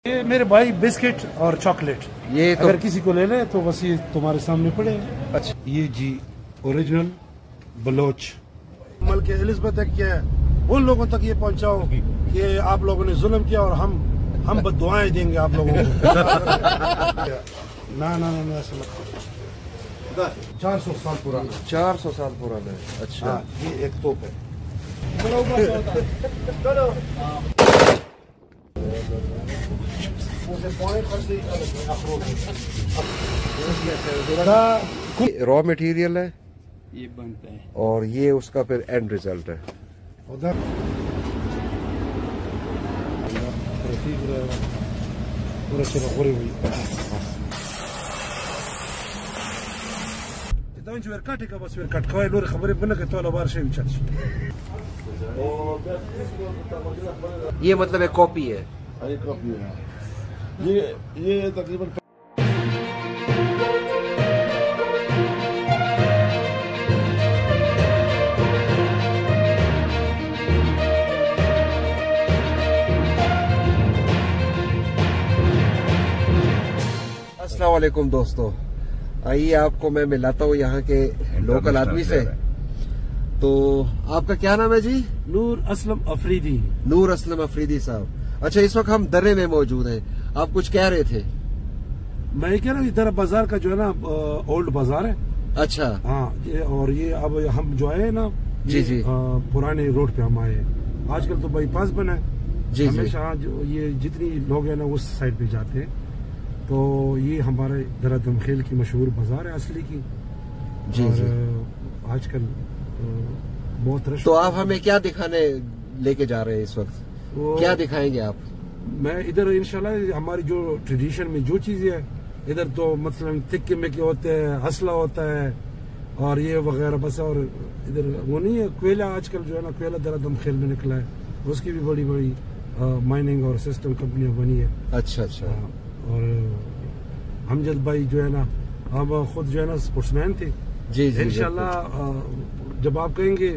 ये मेरे भाई बिस्किट और चॉकलेट, ये तो अगर किसी को लेना है तो बस ये तुम्हारे सामने पड़े। अच्छा, ये जी ओरिजिनल बलोच मल के एलिजाबेथ एक्ट क्या है, उन लोगों तक ये पहुंचाओ कि आप लोगों ने जुल्म किया और हम बद्दुआएं देंगे आप लोगों को। ना ना ना ऐसा मत करो। 400 साल पुराना। 400 साल पुराना है। अच्छा, ये एक तोप है। रॉ मटेरियल है ये बनता है और ये उसका फिर एंड रिजल्ट है। उधर पूरा चलो हो रही weer katika bas weer kat kawai lor khabare bana ke tola bar shay chach। ये मतलब एक कॉपी है। ये कॉपी है। ये तकरीबन अस्सलाम वालेकुम दोस्तों, आइए आपको मैं मिलाता हूँ यहाँ के लोकल आदमी से। तो आपका क्या नाम है जी? नूर असलम अफरीदी। नूर असलम अफरीदी साहब। अच्छा, इस वक्त हम दर्रे में मौजूद हैं, आप कुछ कह रहे थे? मैं कह रहा हूँ इधर बाजार का जो है ना ओल्ड बाजार है। अच्छा हाँ, और ये अब हम जो आए ना जी जी पुराने रोड पे हम आए। आजकल तो बाईपास बना है जी जी। हमेशा ये जितनी लोग है ना उस साइड पे जाते हैं। तो ये हमारे दरा दमखेल की मशहूर बाजार है असली की जी और जी। आजकल बहुत रश। तो आप हमें क्या दिखाने लेके जा रहे हैं इस वक्त? क्या दिखाएंगे आप? मैं इधर इंशाल्लाह हमारी जो ट्रेडिशन में जो चीजें है इधर, तो मतलब तिक्के में के होते हैं, हसला होता है और ये वगैरह बस। और इधर वो नहीं है कोयला, आजकल जो है ना कोयला दरा दमखेल में निकला है, उसकी भी बड़ी बड़ी माइनिंग और सिस्टम कंपनियां बनी है। अच्छा अच्छा। और हमजद भाई जो है ना अब खुद जो है ना स्पोर्ट्समैन थे। जी जी। इंशाल्लाह जब आप कहेंगे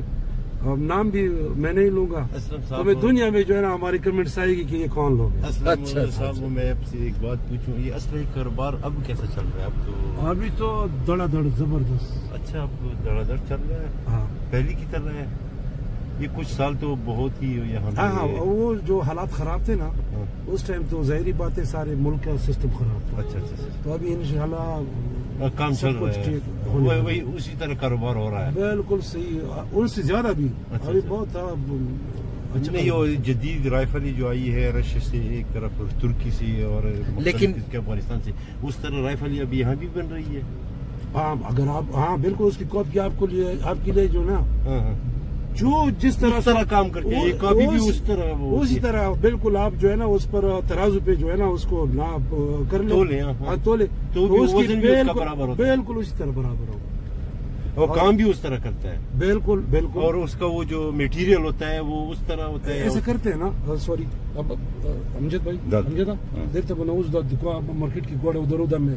नाम भी मैं नहीं लूंगा तो मैं दुनिया में जो है ना हमारी कमेंट्स आएगी कि ये कौन लोग हैं। अच्छा साहब, मैं आपसे एक बात पूछूं, ये असली कारोबार अब कैसा चल रहा है? अब तो अभी तो धड़ाधड़ जबरदस्त। अच्छा, अब धड़ाधड़ चल रहा है। हाँ पहले की तरह है। ये कुछ साल तो बहुत ही यहाँ हाँ हाँ, वो जो हालात खराब थे ना उस टाइम तो जाहिर बात है सारे मुल्क का सिस्टम खराब था। अच्छा अच्छा। तो अभी इंशाल्लाह काम चल रहा है, वही उसी तरह कारोबार हो रहा है। बिल्कुल सही, उनसे ज्यादा भी। अच्छा, अभी बहुत था अच्छा नहीं, वो जदीद राइफल जो आई है रशिया से एक तरफ, तुर्की से और लेकिन अफगानिस्तान से, उस तरह राइफल अभी यहाँ भी बन रही है। हाँ, अगर आप हाँ बिल्कुल उसकी कॉपी आपके लिए जो ना जो जिस तरह काम करती है, ये कॉपी भी उसी तरह बिल्कुल आप जो है ना उस पर तराजू पे जो है ना उसको नाप कर ले, तोले तो उसकी बिल्कुल उसी तरह बराबर होगा। और काम भी उस तरह करता है। बिल्कुल बिल्कुल। और उसका वो जो मटेरियल होता है वो उस तरह होता है। ऐसे करते हैं ना। सॉरी अब अमजद भाई, अमजद देखते बना उस मार्केट की गोड़े उधर उधर में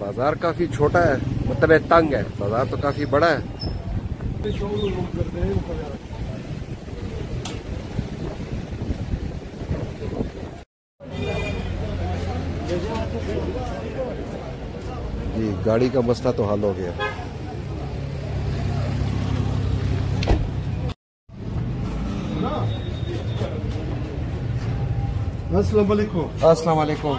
बाजार काफी छोटा है, मतलब ये तंग है, बाजार तो काफी बड़ा है। जी, गाड़ी का मसला तो हल हो गया। अस्सलाम वालेकुम। अस्सलाम वालेकुम।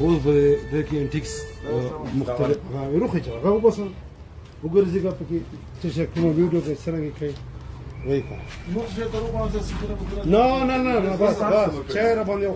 वो देखिए एंटिक्स मुख्तलिफ रुख जाएगा वो बस उगर जगह पे की चेक को वीडियो के तरह की कहीं वही का नो नो नो बस चेहरा बंद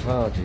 हाँ जी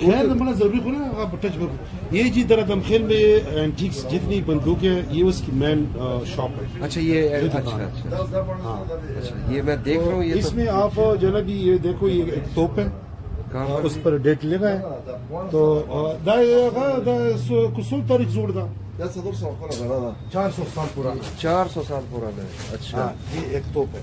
खैर मतलब जरूरी हो ना आप टच करो ये जी दरअसल खेल में एंटीक्स जितनी बंदूक है ये उसकी मेन शॉप है अच्छा ये अच्छा अच्छा ये मैं देख रहा हूँ ये इसमें आप जो ना भी ये देखो ये एक तोप है उस पर डेट लगा है तो कुसुल तारीख जोड़ दा 400 साल पुराना 400 साल पुराना है अच्छा ये एक तोप है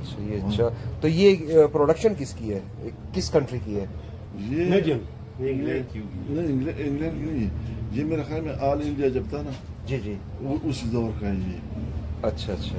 अच्छा ये अच्छा तो ये प्रोडक्शन किसकी है किस कंट्री की है मीडियम इंग्लैंड की नहीं इंग्लैंड की नहीं ये मेरा ख्याल में ऑल इंडिया जब था ना जी जी उस दौर का है ये अच्छा अच्छा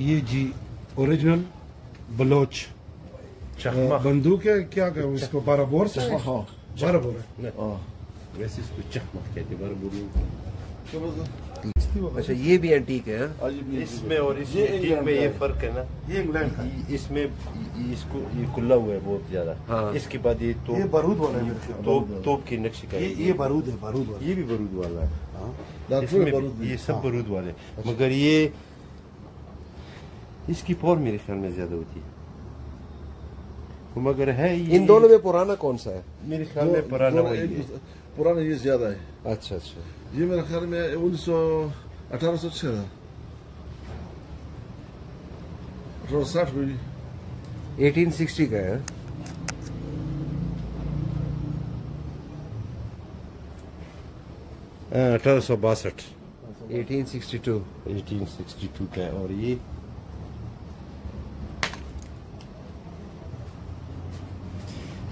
ये जी ओरिजिनल बलोच बंदूक है क्या कहें इसको 12 बोर से 12 बोर है वैसे इसको चकमक कहते हैं बड़ी अच्छा ये भी एंटीक है इसमें और इस एंटीक में ये फर्क है ना ये इंग्लैंड का इसमें इसको ये खुला हुआ है बहुत ज्यादा हाँ। इसके बाद ये ये बारूद वाला है तोप की नक्शी का है ये बारूद है बारूद वाला ये भी बारूद वाला है इसमें ये सब बारूद वाले मगर ये इसकी पावर मेरे ख्याल में ज्यादा होती है मगर है ये इन दोनों में पुराना कौन सा है मेरे ख्याल में पुराना वही है पुराना ये ज्यादा है अच्छा अच्छा ये मेरे ख्याल में 1860 था 1860 भी 1860 का है 1862 1862 1862 का है और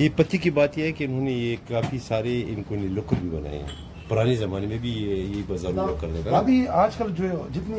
ये पति की बात यह है कि उन्होंने ये काफी सारे इनको लुक भी बनाए हैं पुराने जमाने में भी ये बाजार हुआ कर देगा अभी आजकल जो जितनी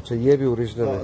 अच्छा ये भी ओरिजिनल है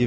ये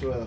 है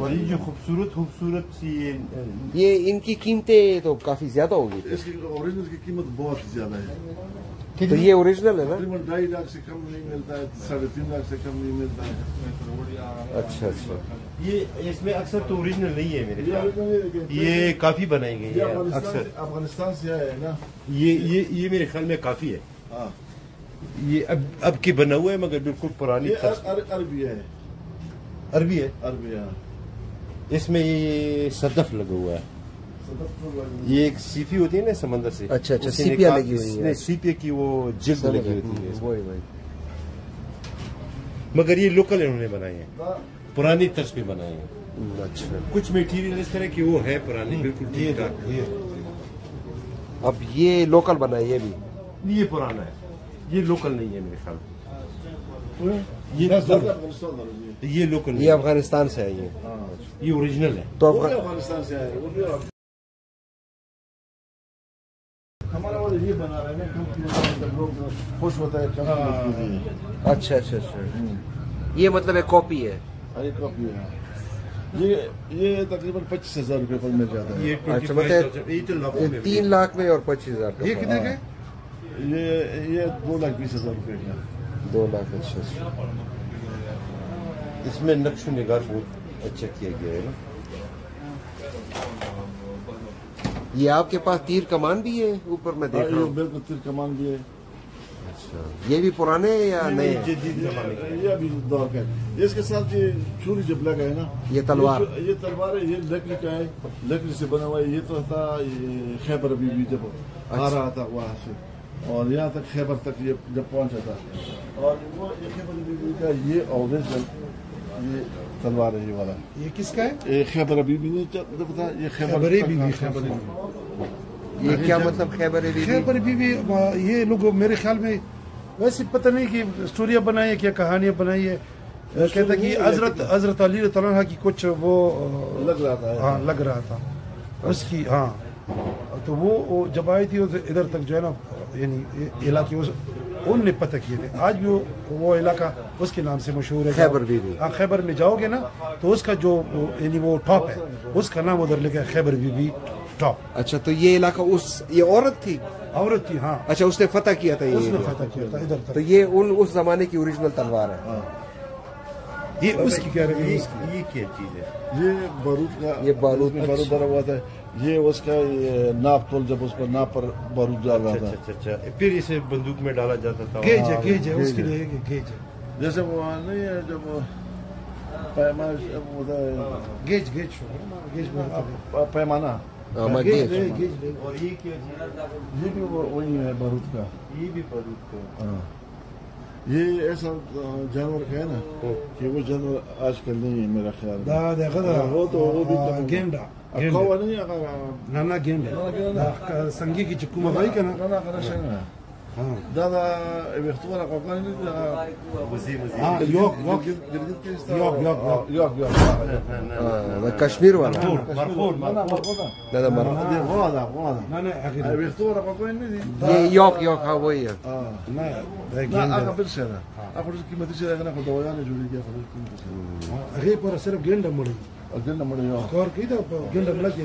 और ये जो खूबसूरत सी ये इनकी कीमतें तो काफी ज्यादा होगी इसकी ओरिजिनल की कीमत बहुत ज्यादा है तो ये ओरिजिनल है ना तकरीबन 2.5 लाख से कम नहीं मिलता है 3.5 लाख से कम नहीं मिलता है अच्छा अच्छा ये इसमें अक्सर तो ओरिजिनल नहीं है मेरे ख्याल ये काफी बनाई गई है अक्सर अफगानिस्तान से आया है ना ये मेरे ख्याल में काफी है हाँ ये अब की बना हुआ है मगर बिल्कुल पुरानी ये अरबी है अरबी है अरबी हाँ इसमें ये सदफ लगा हुआ है ये एक सीपी होती है ना समंदर से अच्छा अच्छा सीपिया लगी हुई है सीपी की वो जिल्द लगी होती है वही वही मगर ये लोकल इन्होंने बनाए हैं पुरानी तर्ज पे बनाए हैं अच्छा कुछ मटेरियल इस तरह की वो है पुरानी बिल्कुल ठीक ठाक अब ये लोकल बना है ये भी ये पुराना है ये लोकल नहीं है मेरे ख्याल में ये लोकल ये अफगानिस्तान से है ये ओरिजिनल है तो अफगानिस्तान से आया है हमारा वो ये बना रहे हैं कंपनी लोग खुश होता है अच्छा अच्छा अच्छा ये मतलब एक कॉपी है अरे कॉपी है ये तकरीबन 25,000 रुपए पर मिल जाता है अच्छा मतलब 3 लाख में और 25,000 ये कितने के ये 2,20,000 रुपए का। 2 लाख। अच्छा, इसमें नक्श निगार बहुत अच्छा किया गया है ना। ये आपके पास तीर कमान भी है ऊपर में देख रहा हूँ। बिल्कुल तीर कमान भी है। अच्छा, ये भी पुराने या नए? ये अभी दौर का है। इसके साथ ये छुरी जब लगा है ना, ये तलवार ये तलवार है, ये लकड़ी का है, लकड़ी से बना हुआ है। ये तो था खैबर बीबी जब आ रहा था वहाँ से और यहाँ तक खैबर तक ये जब पहुँचा था। और वो ये खैबर बीबी का ये ओरिजिनल ये तलवार है। ये वाला ये किसका है? ये खैबर बीबी नहीं था, ये खैबर बीबी। ये क्या मतलब खैबर बीबी? खैबर बीबी ये लोग मेरे ख्याल में वैसे पता नहीं कि स्टोरियाँ बनाई है क्या कहानियाँ बनाई है। कहता कि हजरत अली तआला की कुछ वो लग रहा था। हाँ, लग रहा था उसकी। हाँ, तो वो जब आई थी इधर तक जो है ना, यानी इलाके उनने पता किए थे। आज भी वो इलाका उसके नाम से मशहूर है, खैबर बीबी। हाँ, खैबर में जाओगे ना तो उसका जो यानी वो टॉप है उसका नाम उधर लिखा है खैबर बीबी टॉप। अच्छा, तो ये इलाका ये औरत थी? औरत थी, हाँ। अच्छा, उसने फतह किया था? उसने फतह किया था इधर तक। तो ये उस जमाने की ओरिजिनल तलवार है। ये उसकी क्या रही? ये क्या चीज है? ये बारूद का, ये बारूद में बारूद भरा हुआ था। ये उसका नाप तोल, जब उस पर नाप पर बारूद डाल रहा था। अच्छा, फिर इसे बंदूक में डाला जाता था। गेज है उसके लिए, गेज है। जैसे वो नहीं है जब पैमाना, पैमाना और ये क्या चीज? ये भी वही है बारूद का। ये भी बारूद का। हाँ, ये ऐसा जानवर है ना कि वो जानवर आजकल नहीं है मेरा ख्याल में। वो तो वो भी गेंडा कौवा नहीं है, नाना गेंडा संगी की चिक्कू मगाई का ना दादा व्यक्तिगत अवकाश नहीं था। हाँ, योग कश्मीर वाला वो ये योग हाँ वही है। पर सिर्फ गेंडा मुड़ी और की तो गेंडा मिला के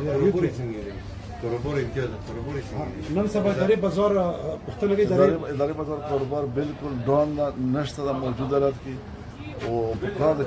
नन सबा दरे बाजार मुख्तलिफ इदारे बाजार कारोबार बिल्कुल डॉन नश्ता मौजूदा रहा की वो पकड़ा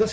10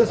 10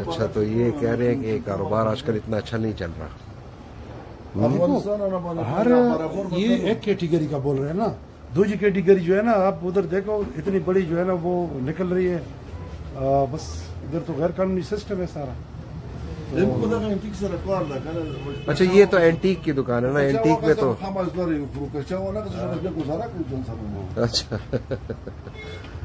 अच्छा, तो ये कह रहे हैं कि ये कारोबार आजकल इतना अच्छा नहीं चल रहा। हर ये एक कैटेगरी का बोल रहे हैं ना, दूसरी कैटेगरी जो है ना आप उधर देखो इतनी बड़ी जो है ना वो निकल रही है। बस इधर तो गैर कानूनी सिस्टम है सारा। अच्छा, ये तो एंटीक की दुकान है ना, एंटीक में तो अच्छा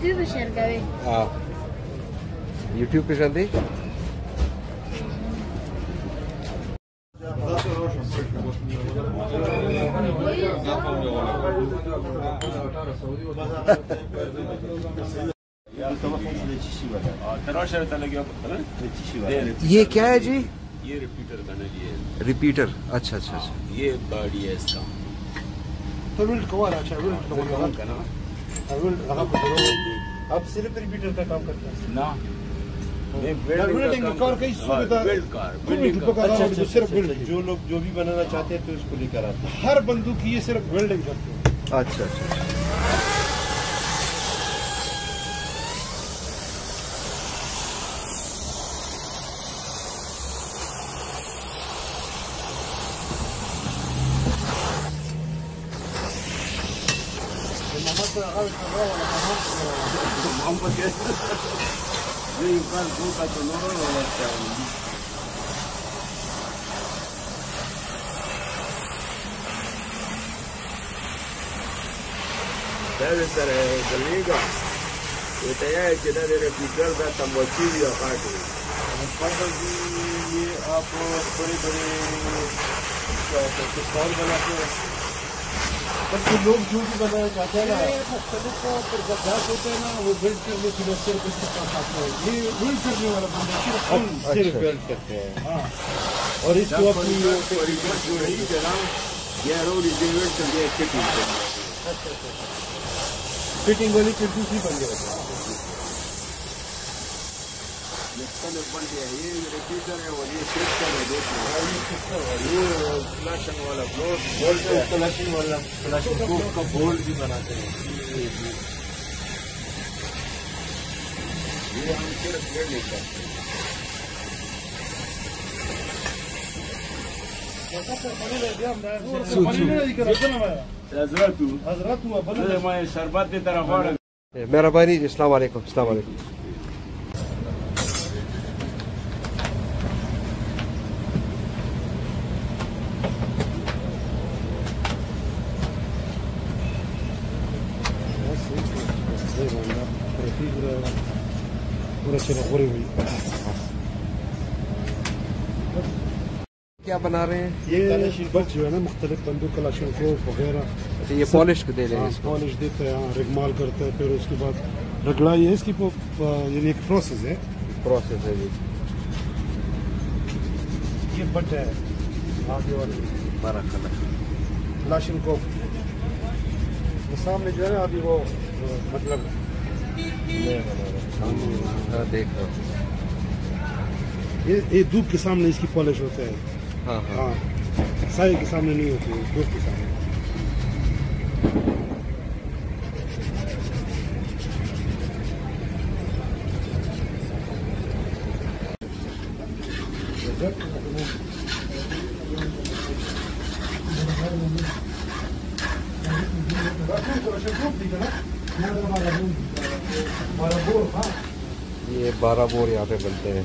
YouTube share करें। हाँ YouTube पे शांति ये क्या है जी? ये रिपीटर का ना ये रिपीटर। अच्छा अच्छा अच्छा। ये बॉडी है इसका। तो विल्ड कवर अच्छा विल्ड का ना आप सिर्फ रिपीटर का काम करते हैं ना बिल्डिंग कार कई सुविधा अच्छा, सिर्फ बिल्ड जो लोग जो भी बनाना चाहते हैं तो इसको लेकर आते हैं। हर बंदूक की ये सिर्फ वेल्डिंग करते हैं। अच्छा अच्छा। Deve essere collega e te che da delle piccole da tambocili a parte. Quando ये आप बड़े-बड़े स्टॉल बनाते हैं तो लोग जो भी बनाना चाहते हैं ना गैस होता है ना वो बिल्ड करने की वजह से आता है। ये बिल्ड करने वाला बंदा सिर्फ बिल्ड करते हैं। हाँ और इसको अपनी जो है जनाब ये रोड इवेंट कर दिया फिटिंग फिटिंग वाली फिर दूसरी बन गया बन गया। ये रिपीटर है और ये सिस्टम है ये फ्लैशन वाला बोल्ट फ्लैशिंग वाला फ्लैशिंग का बोल्ट भी बनाते हैं। ये हम सिर्फ नहीं करते मेहरबानी जी। अस्सलाम वालेकुम। अस्सलाम वालेकुम। क्या बना रहे हैं? ये बच जो है ना मुख्तलिफ बंदूक कलाशनकोव वगैरह अच्छा ये पॉलिश को दे रहे हैं। पॉलिश देते हैं रिगमाल करते हैं फिर उसके बाद रगड़ाई है इसकी यानी एक प्रोसेस है जी। ये बट है आगे वाली कलाशनकोव सामने जो है ना अभी वो मतलब देख रहा हूँ ये धूप के सामने इसकी पॉलिश होता है। हाँ हाँ हाँ साये के सामने नहीं होती है धूप के सामने। ये 12 बोर यहाँ पे बनते हैं।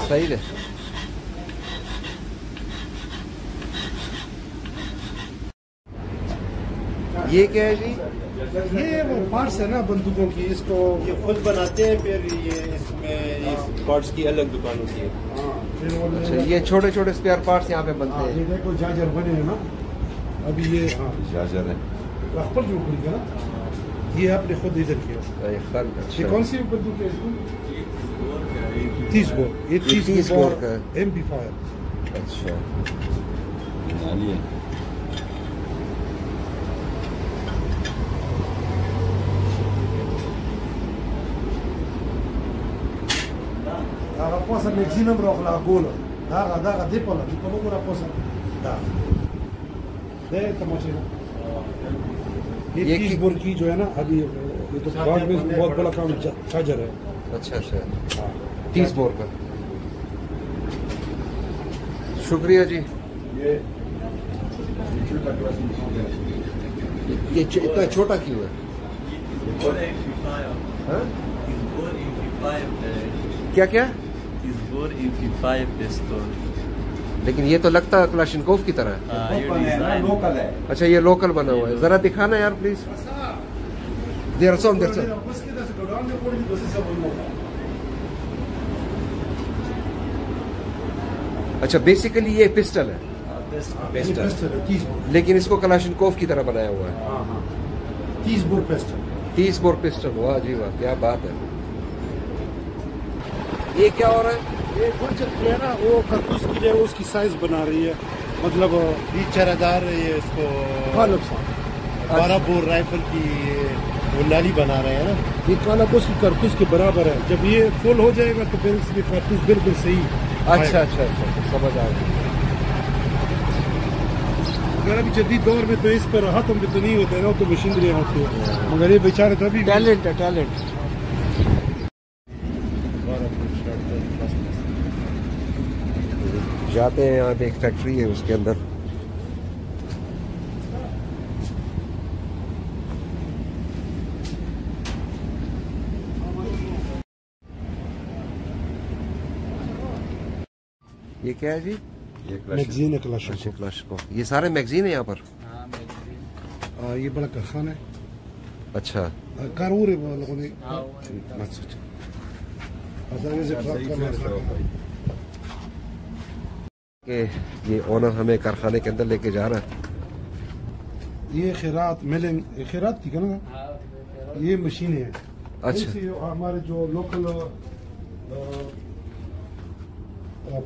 सही है। ये क्या है जी? ये वो पार्ट्स है ना बंदूकों की, इसको ये खुद बनाते हैं, फिर ये इसमें इस पार्ट्स की अलग दुकान होती है। अच्छा, ये छोटे छोटे स्पेयर पार्ट्स यहाँ पे बनते ये हैं। देखो जाजर बने हैं ना अभी ये। हाँ चार्जर है। अखबार जो खुलेगा ना, ये आपने खुद इधर किया। ये अच्छा, कौन सी बंदूक है इसको? 30 बोर। ये 30 बोर का MP5। अच्छा, डालिए। Raposa magazine rock la gola. Da depola, di poco raposa. Da. दे तमाशे ना। ये 30 बोर की जो है ना अभी, ये तो बाद में बहुत बड़ा काम चार्जर है। अच्छा अच्छा, 30 बोर का। शुक्रिया जी। ये इतना छोटा क्यों है? हाँ? क्या क्या? लेकिन ये तो लगता है क्लाशनकोव की तरह है। लोकल है। अच्छा, ये लोकल बना हुआ है, जरा दिखाना यार प्लीज। देर सो अच्छा, बेसिकली ये पिस्टल है, लेकिन इसको क्लाशनकोव की तरह बनाया हुआ है। 30 बोर पिस्टल। 30 बोर पिस्टल, वाह जी वाह, क्या बात है। ये क्या हो रहा है? ये कुछ है ना, वो कारतूस के लिए उसकी साइज बना रही है, मतलब ये चरादार, ये इसको 12 बोर राइफल की वो नाली बना रहे हैं ना। ये काला उसकी कारतूस के बराबर है। जब ये फुल हो जाएगा तो फिर इसकी कारतूस बिल्कुल सही। अच्छा अच्छा अच्छा, समझ आ गया। अगर अभी जदीद दौर में तो इस पर हाथों में तो नहीं होता है ना, तो मशीनरी होती है, मगर ये बेचारे तभी टैलेंट है, टैलेंट। जाते हैं, यहाँ पे एक फैक्ट्री है, उसके अंदर ये क्या है जी? मैगजीन है क्लाशनकोव। क्लाशनकोव, ये सारे मैगजीन है यहाँ पर। ये बड़ा कारखाना है। अच्छा, कारूर है लोगों ने। कि ये ओनर हमें कारखाने के अंदर लेके जा रहा है। ये खैरात मिलिंग, खैरात की ना, ये मशीन है। अच्छा, हमारे जो लोकल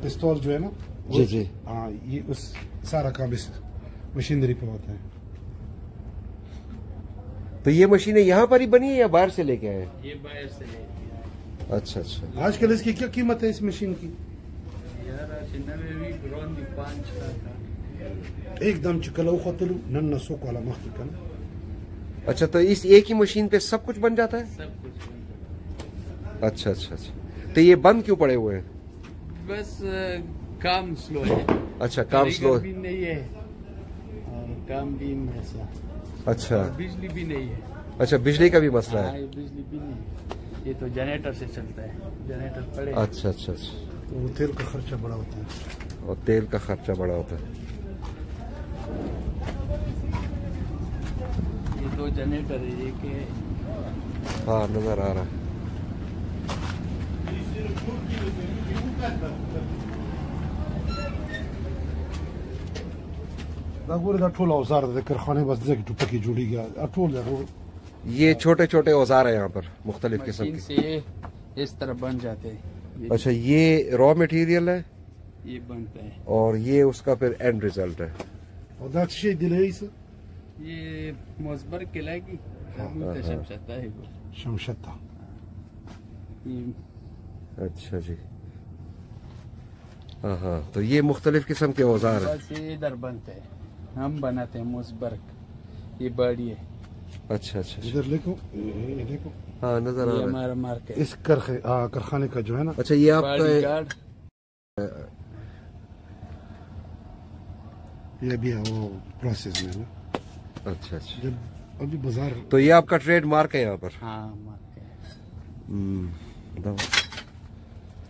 पिस्तौल जो है ना, जी जी, हाँ, ये उस सारा काम इस मशीनरी पे होता है। तो ये मशीनें यहाँ पर ही बनी है या बाहर से लेके आए? ये बाहर से लेके आए। अच्छा अच्छा, आजकल इसकी क्या कीमत है इस मशीन की? एकदम चिकलाऊ खतलू नन्ना सोक वाला मखकन। अच्छा, तो इस एक ही मशीन पे सब कुछ बन जाता है? सब कुछ अच्छा अच्छा अच्छा, तो ये बंद क्यों पड़े हुए हैं? बस काम स्लो है। अच्छा, काम स्लो भी नहीं है और काम भी ऐसा। अच्छा, बिजली भी नहीं है। अच्छा, बिजली का भी मसला है। ये बिजली भी नहीं है, ये तो जनरेटर से चलता है, जनरेटर पड़े। अच्छा अच्छा अच्छा, तो तेल का खर्चा बड़ा होता है। और तेल का खर्चा बड़ा होता है। ये दो जनरेटर है, एक है। हाँ, नजर आ रहा है। औजार कारखाने बस टुपकी जुड़ी गया। ये छोटे छोटे औजार है यहाँ पर मुख्तलिफ किस्म मशीन के। से ये इस तरह बन जाते हैं। अच्छा, ये रॉ मटेरियल है ये बनता है, और ये उसका फिर एंड रिजल्ट है। ये मोजबर कहलाएगी। शमशता है वो, शमशता। अच्छा जी, हाँ हाँ, तो ये मुख्तलिफ किस्म के औजार है। बस ये इधर बनते हैं, हम बनाते हैं मोजबर्ग। ये बड़ी है। अच्छा अच्छा, इधर देखो, ये देखो, हाँ नजर आ ये रहा है। हमारा मार्केट। इस कारखाने का जो है ना। अच्छा, ये आपका बॉडीगार्ड ये अभी है वो प्रोसेस में ना। अच्छा अच्छा, जब अभी बाजार तो ये आपका ट्रेड मार्क है यहाँ पर? हाँ मार्क है।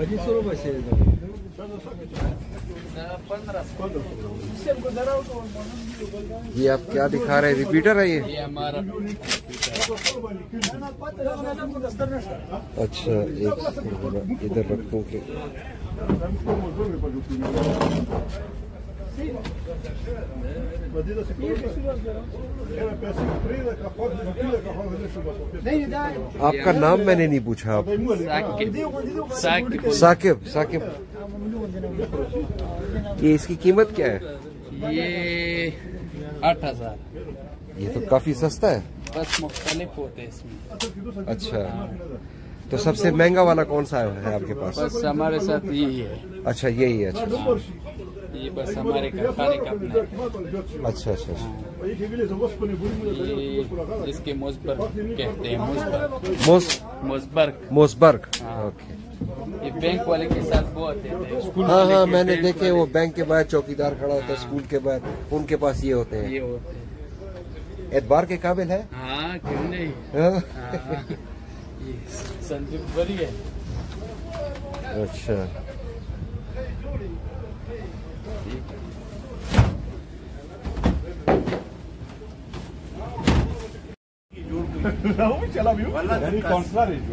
अजी सरो बसे ये आप क्या दिखा रहे हैं? रिपीटर है ये? हमारा अच्छा, एक इधर रखूं के आपका नाम मैंने नहीं पूछा। आप साकिब साकिब साकिब, ये इसकी कीमत क्या है? ये 8,000। ये तो काफी सस्ता है। बस मुख्तलिफ होते हैं इसमें। अच्छा, तो सबसे महंगा वाला कौन सा है आपके पास? बस हमारे साथ यही है। अच्छा, यही है। अच्छा ये बस हमारे घर खाने का अपना है। अच्छा अच्छा अच्छा। ये इसके मोसबर्ग कहते हैं, मोसबर्ग। मोसबर्ग। हाँ। ओके। ये बैंक वाले के साथ वो आते थे स्कूल हाँ वाले हाँ, के मैंने बैंक देखे वाले। वो बैंक के बाहर चौकीदार खड़ा होता है, स्कूल के बाहर उनके पास ये होते हैं। ये होते हैं। एतबार के काबिल है। हाँ क्यों नहीं। हाँ? हाँ, ये संदीप बड़ी है। अच्छा, चला भी यानी काउंसलर है जो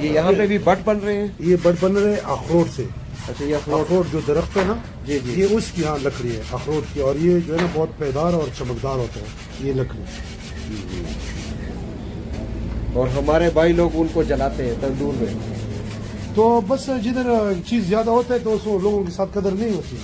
ये यहाँ पे भी बट बन रहे हैं। ये बड़ बन रहे अखरोट से। अच्छा, ये अखरोट जो दरख्त है ना, जी जी, ये उसकी यहाँ लकड़ी है अखरोट की, और ये जो है ना बहुत पैदार और चमकदार होता है ये लकड़ी। और हमारे भाई लोग उनको जलाते हैं तंदूर में। तो बस जिधर चीज ज्यादा होता है तो उसको लोगों के साथ कदर नहीं होती है।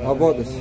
हाँ, बहुत अच्छा।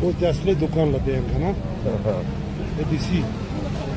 वो ते असली दुकान लगे हैं ना DC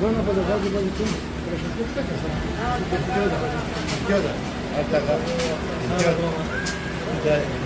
Bueno, pues los datos de YouTube, pero se escucha que se izquierda.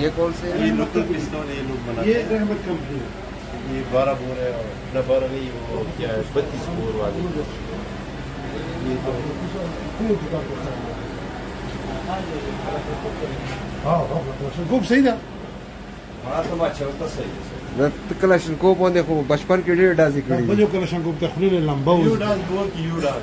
ये कौन से? ये लोकल पिस्तौल ये लोग बनाते ये हैं। रहमत कंपनी है ये 12 बोर है और 12 नहीं वो क्या है 32 बोर वाले ये तो हाँ खूब सही था हाँ तो अच्छा होता सही कलेक्शन को पौधे को बचपन के लिए डाजी करी बजो कलेक्शन को तखलील लंबा यू डांस बोर की यू डांस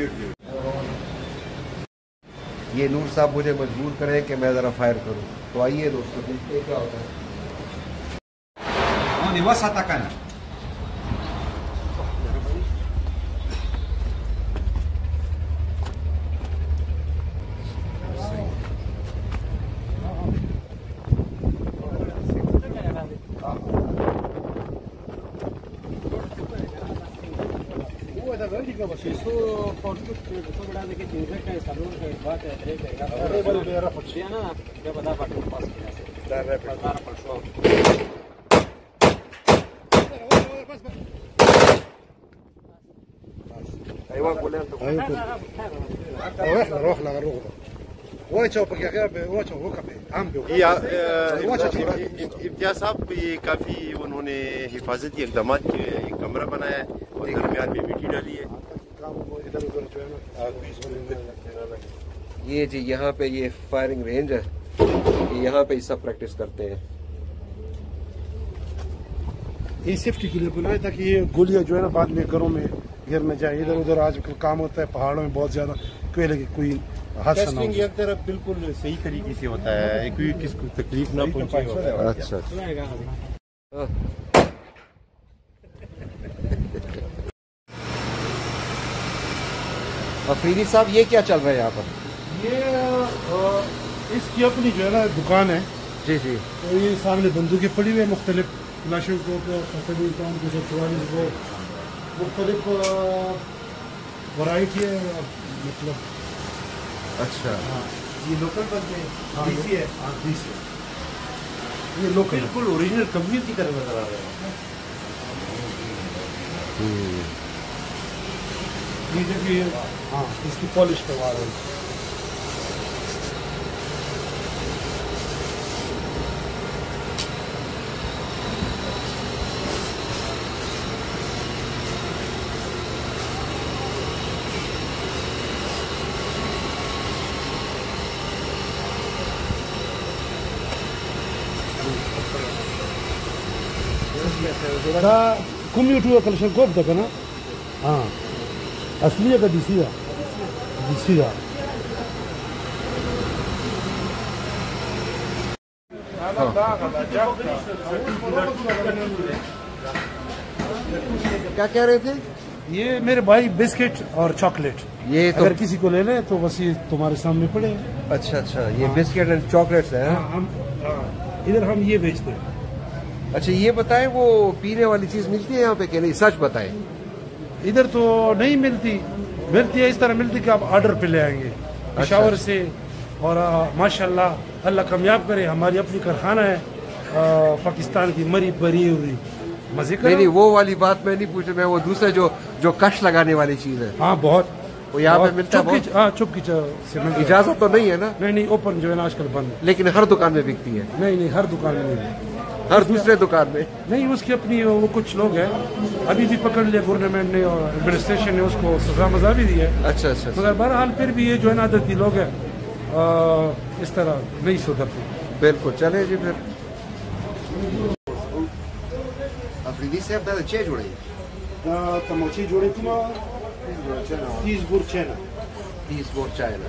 यूट्यूब ये नूर साहब मुझे मजबूर करें कि मैं ज़रा फायर करूं। तो आइए दोस्तों देखते हैं क्या होता है। इम्तियाज साहब ये काफ़ी उन्होंने हिफाजती इकदाम किए हैं। एक कमरा बनाया है और दरमियान में मिट्टी डाली है। ये जी यहाँ पे ये फायरिंग रेंज है, यहाँ पे सब प्रैक्टिस करते हैं। ये सेफ्टी के लिए बनाया ताकि ये गोलियां जो है ना बाद में घरों में गिर न जाए। इधर उधर आजकल काम होता है पहाड़ों में बहुत ज्यादा, कोयले की कोई हादसा ना हो। एक तरफ बिल्कुल सही तरीके से होता है, कोई किसको तकलीफ ना पहुंचे। अच्छा अफरीदी साहब ये क्या चल रहा है यहाँ पर? ये इसकी अपनी जो है ना दुकान है जी जी। तो ये सामने बंदूकें पड़ी हुई है मुख्तलिफ क्लाशों को मुख्तलिफ वैरायटी है मतलब। अच्छा ये लोकल बनते हैं। हाँ, देसी है। हाँ, देसी है। ये लोकल बिल्कुल ओरिजिनल कंपनी की तरह नजर आ रहे हैं। ये देखिए, हाँ इसकी पॉलिश करवा रहे हैं। कम्युनिटी कलेक्शन को देखा ना। हाँ असली का डीसी है। क्या कह रहे थे? ये मेरे भाई बिस्किट और चॉकलेट, ये तो अगर किसी को लेना है तो बस ये तुम्हारे सामने पड़े। अच्छा अच्छा, ये बिस्किट एंड चॉकलेट्स है। इधर हम ये बेचते हैं। अच्छा ये बताएं वो पीने वाली चीज मिलती है यहाँ पे कि नहीं? सच बताएं। इधर तो नहीं मिलती है इस तरह मिलती कि आप ऑर्डर पे ले आएंगे पेशावर से। और माशाल्लाह अल्लाह कामयाब करे, हमारी अपनी कारखाना है पाकिस्तान की मरी भरी हुई। मजे करो। नहीं वो वाली बात मैं नहीं पूछ रहा, मैं वो दूसरा जो कश लगाने वाली चीज है। हाँ बहुत, वो यहाँ पे मिलता है। हाँ चुपकी से मिलता है। इजाजत तो नहीं है ना? नहीं ओपन जो है ना आजकल बंद है। लेकिन हर दुकान में बिकती है? नहीं हर दुकान में नहीं, हर दूसरे दुकान में नहीं। उसकी अपनी वो कुछ लोग हैं अभी भी पकड़ लिया गवर्नमेंट ने और एडमिनिस्ट्रेशन ने, उसको सजा मजा भी दी है। अच्छा अच्छा। मगर बहरहाल फिर भी ये जो है ना आदती लोग हैं इस तरह नहीं सुधरते। बिल्कुल चले जी फिर। अफरीदी साहब दादा चे जुड़े तमोची जोड़े तुम 30 गुर चेना 30 बोर चाइना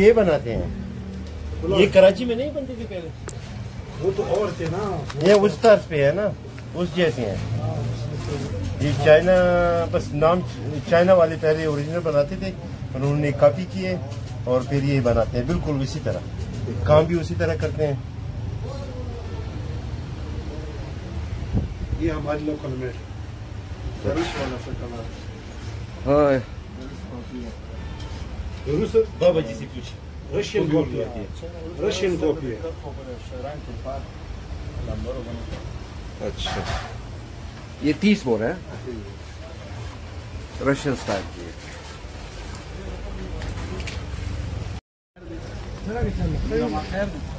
ये बनाते हैं। ये कराची में नहीं बनती थी पहले? वो तो और थे ना, ये उस तर्ज पे है ना, उस जैसे हैं। ये चाइना, बस नाम चाइना वाले पहले ओरिजिनल बनाते थे, उन्होंने कॉपी किए और फिर ये बनाते हैं बिल्कुल उसी तरह, काम भी उसी तरह करते हैं। ये हमारी लोकल में बाबा जी से पूछ, रशियन कॉपी है, रशियन कॉपी है। अच्छा, ये 30 बोर है, रशियन स्टाइल की है।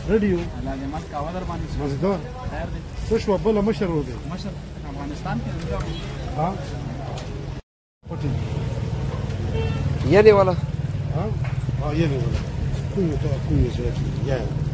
रेडियो मजेदार खुश वब्बला मशर हो गए अफगानिस्तान के हाँ ये नहीं वाला हाँ हाँ ये नहीं बोला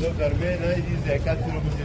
जो घर में नहीं जी ज़कात शुरू मुझे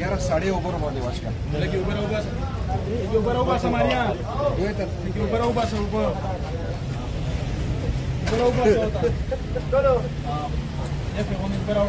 यार साढ़े ऊपर वाले वाश का लगी ऊपर समारिया ये तर ऊपर ऊपर चलो ये फिर हम ऊपर आओ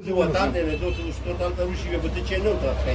जो बता देने दो तो उसको तल तो उसी के बच्चे चेन होता है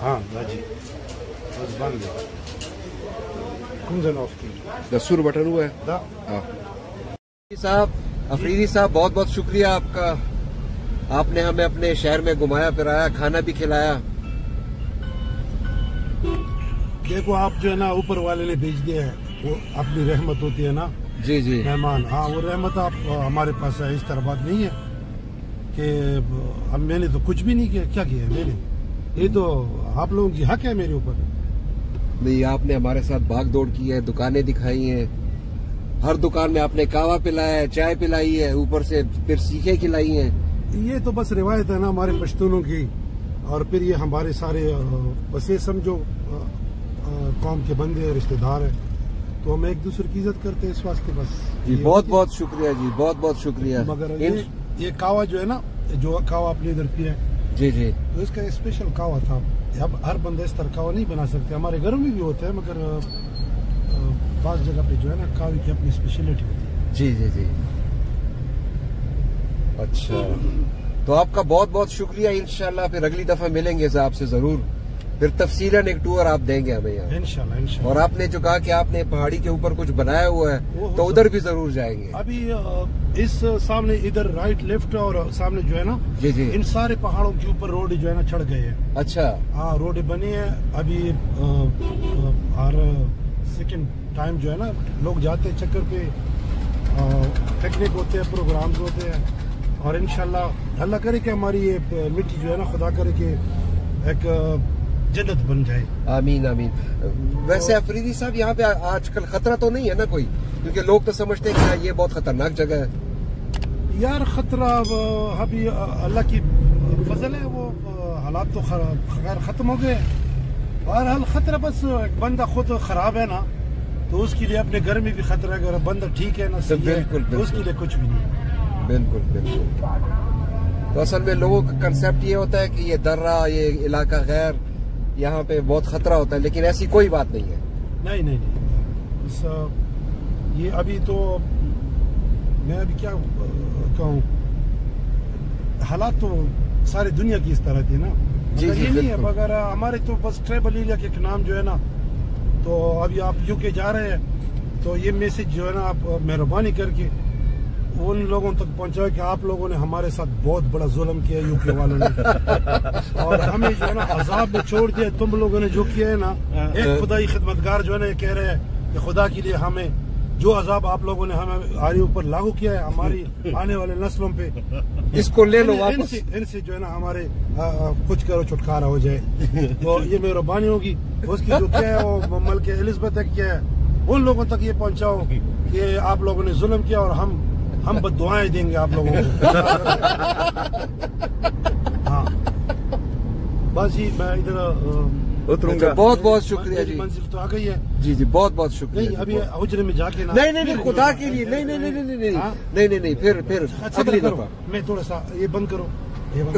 हाँ राजी बस बन गया कौन सा ऑफ की दसूर बटन हुआ है दा साहब अफरीदी साहब बहुत बहुत शुक्रिया आपका आपने हमें अपने शहर में घुमाया फिराया खाना भी खिलाया देखो आप जो है ना ऊपर वाले ने भेज दिया है वो अपनी रहमत होती है ना जी जी मेहमान हाँ वो रहमत आप हमारे पास है इस तरह बात नहीं है कि अब मैंने तो कुछ भी नहीं किया क्या किया मैंने ये तो आप लोगों की हक है मेरे ऊपर नहीं आपने हमारे साथ भाग दौड़ की है दुकानें दिखाई हैं हर दुकान में आपने कावा पिलाया है चाय पिलाई है ऊपर से फिर सीखे खिलाई हैं ये तो बस रिवायत है ना हमारे पश्तूनों की और फिर ये हमारे सारे बस ये समझो कौम के बंदे रिश्तेदार है तो हम एक दूसरे की इज्जत करते हैं इस वास्ते बस जी बहुत बहुत शुक्रिया जी बहुत बहुत शुक्रिया मगर ये कावा जो है ना जो कावा अपने इधर पिया है जी जी तो इसका स्पेशल कावा था अब हर बंदे इस तरह कावा नहीं बना सकते हमारे घरों में भी होता है मगर बास जगह पे जो है ना कावे की अपनी स्पेशलिटी होती है जी जी जी अच्छा तो आपका बहुत बहुत शुक्रिया इंशाल्लाह फिर अगली दफा मिलेंगे आपसे जरूर फिर तफसीलन एक टूर आप देंगे हमें यहाँ इंशाल्लाह और आपने जो कहा कि आपने पहाड़ी के ऊपर कुछ बनाया हुआ है तो उधर भी जरूर जाएंगे अभी इस सामने इधर राइट लेफ्ट और सामने जो है ना जी जी इन सारे पहाड़ों के ऊपर रोड जो है ना चढ़ गए हैं अच्छा हाँ रोड बनी है अभी हर सेकंड टाइम जो है ना लोग जाते हैं चक्कर पे पिकनिक होते हैं प्रोग्राम्स होते हैं और इंशाल्लाह अल्लाह करे कि हमारी ये मिट्टी जो है ना खुदा करे कि एक जन्नत बन जाए आमीन आमीन वैसे अफरीदी साहब यहाँ पे आजकल खतरा तो नहीं है ना कोई क्योंकि लोग तो समझते हैं कि ये बहुत खतरनाक जगह है यार खतरा अभी अल्लाह की फजल है वो हालात तो खैर खत्म हो गए बहरहाल खतरा बस बंदा खुद खराब है ना तो उसके लिए अपने घर में भी खतरा है अगर बंदा ठीक है ना सही बिल्कुल, है तो उसके लिए कुछ भी नहीं बिल्कुल बिल्कुल तो असल में लोगों का कंसेप्ट ये होता है कि ये दर्रा ये इलाका गैर यहाँ पे बहुत खतरा होता है लेकिन ऐसी कोई बात नहीं है नहीं ये अभी तो मैं अभी क्या कहूँ हालात तो सारी दुनिया की इस तरह थी ना जी जी ये नहीं है मगर हमारे तो बस ट्राइबल एरिया के नाम जो है ना तो अभी आप यूके जा रहे हैं तो ये मैसेज जो है ना आप मेहरबानी करके उन लोगों तक पहुंचाए कि आप लोगों ने हमारे साथ बहुत बड़ा जुल्म किया यूके वालों ने और हमें जो है ना अजाब में छोड़ दिया तुम लोगों ने जो किया है ना एक खुदाई खिदमतगार जो है ना कह रहे हैं कि खुदा के लिए हमें जो अजाब आप लोगों ने हमारे ऊपर लागू किया है हमारी आने वाले नस्लों पे इसको ले लो वापस। इनसे जो है ना हमारे कुछ करो छुटकारा हो जाए। तो ये मेहरबानी होगी, उसकी जो क्या है वो मलके एलिजाबेथ है क्या है, उन लोगों तक ये पहुंचाओ कि आप लोगों ने जुल्म किया और हम बद्दुआएं देंगे आप लोगों को। हाँ बस जी मैं इधर उतरूंगा। बहुत बहुत शुक्रिया जी। मंजिल तो आ गई है जी जी, बहुत बहुत शुक्रिया। नहीं अभी हुजरे में जाके ना, नहीं खुदा के लिए नहीं नहीं नहीं नहीं नहीं नहीं नहीं फिर अगली दफा मैं थोड़ा सा ये बंद करो, ये बंद